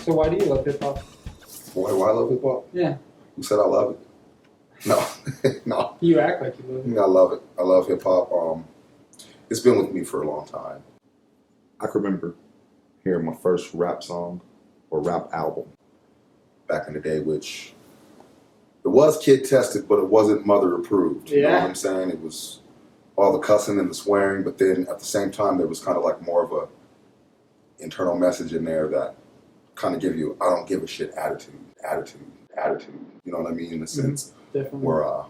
So why do you love hip hop? Why do I love hip hop? Yeah. Who said I love it? No, no. You act like you love it. I love it. I love hip hop. It's been with me for a long time. I can remember hearing my first rap song or rap album back in the day, which it was kid tested, but it wasn't mother approved. You know what I'm saying? It was all the cussing and the swearing, but then at the same time, there was kind of like more of a internal message in there that kind of give you, I don't give a shit attitude. You know what I mean? In a sense, Definitely. where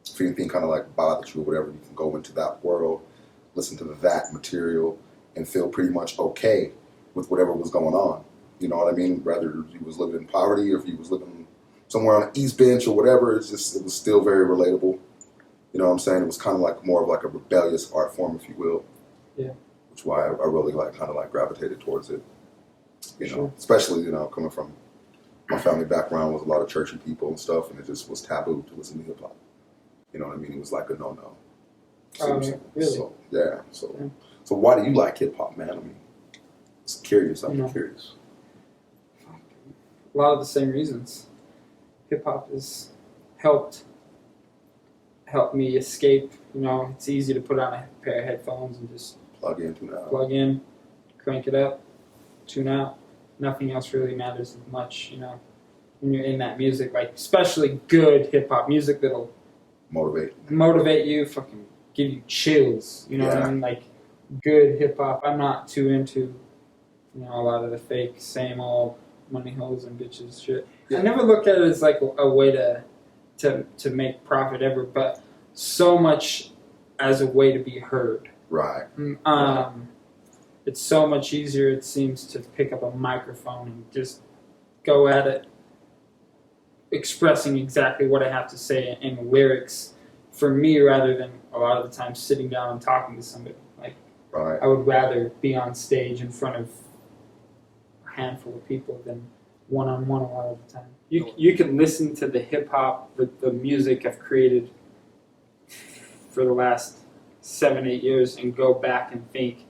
if anything kind of like bothers you or whatever, you can go into that world, listen to that material, and feel pretty much okay with whatever was going on. You know what I mean? Whether you was living in poverty or if you was living somewhere on the East Bench or whatever, it was still very relatable. You know what I'm saying? It was kind of like more of like a rebellious art form, if you will. Yeah. Which is why I really kind of gravitated towards it. You know, Sure. especially, coming from my family background was a lot of churchy people and stuff, and it just was taboo to listen to hip hop. You know what I mean? It was like a no-no. Really? So, yeah. So why do you like hip hop, man? I mean, I'm curious. Curious. A lot of the same reasons. Hip hop has helped me escape. You know, it's easy to put on a pair of headphones and just plug in, tune out. Plug in, crank it up, tune out. Nothing else really matters as much, you know, when you're in that music, like especially good hip hop music that'll motivate you, fucking give you chills. You know what I mean? Like good hip hop. I'm not too into, you know, a lot of the fake, same old money hoes and bitches shit. Yeah. I never look at it as like a way to make profit ever, but so much as a way to be heard. Right. It's so much easier, it seems, to pick up a microphone and just go at it, expressing exactly what I have to say in lyrics for me, rather than a lot of the time sitting down and talking to somebody. Like, I would rather be on stage in front of a handful of people than one-on-one a lot of the time. You can listen to the hip-hop, the music I've created for the last 7-8 years and go back and think,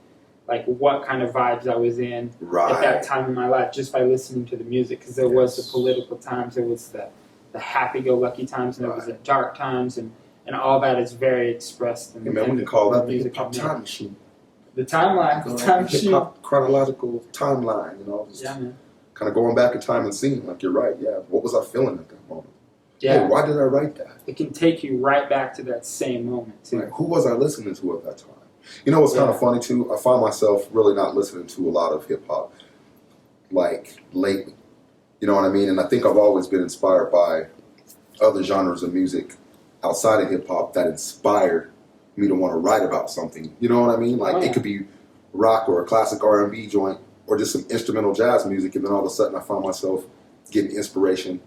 like, what kind of vibes I was in at that time in my life just by listening to the music. Because there was the political times, there was the happy-go-lucky times, and there was the dark times, and all that is very expressed. And man, we can call that the hip-hop time machine. The timeline, the time machine. Hip-hop chronological timeline, you know. Just man. Kind of going back in time and seeing, like, you're right, what was I feeling at that moment? Yeah. Hey, why did I write that? It can take you right back to that same moment, too. Like, who was I listening to at that time? You know what's kind of funny, too? I find myself really not listening to a lot of hip-hop, like, lately. You know what I mean? And I think I've always been inspired by other genres of music outside of hip-hop that inspired me to want to write about something. You know what I mean? Like, it could be rock or a classic R&B joint or just some instrumental jazz music, and then all of a sudden I find myself getting inspiration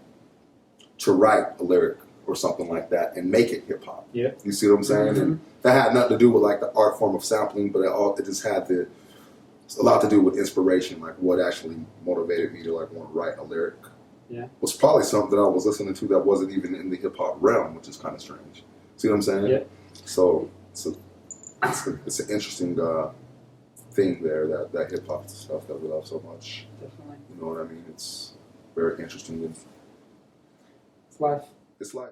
to write a lyric or something like that and make it hip hop. Yeah. You see what I'm saying? Mm-hmm. And that had nothing to do with like the art form of sampling, but it just had a lot to do with inspiration, like what actually motivated me to like want to write a lyric. Yeah. Was probably something that I was listening to that wasn't even in the hip hop realm, which is kind of strange. See what I'm saying? Yeah. So it's an interesting thing there, that hip hop stuff that we love so much. Definitely. You know what I mean? It's very interesting. It's life. It's life.